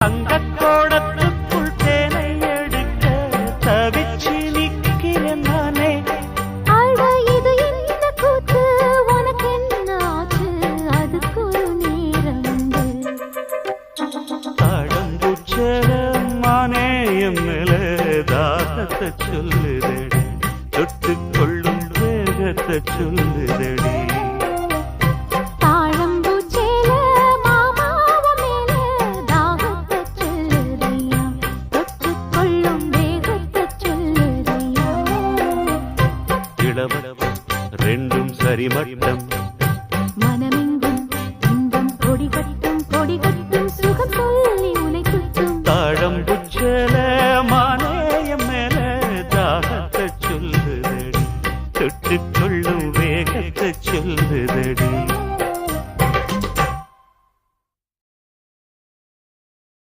தங்கக்கோடத்துக்குள் தேனை எடுக்க தவிச்சு நிக்கிறேன் நானே. அட இது என்ன கூத்து, உனக்கு என்ன ஆச்சு, அதுக்கு ஒரு நேரம். தாழம்பூச்சல மானே எம்மேல தாகத்தை சொல்லுதடி, தொட்டுக் கொள்ளும் வேகத்தை சொல்லுதடி. ரெண்டும் சரிமட்டம்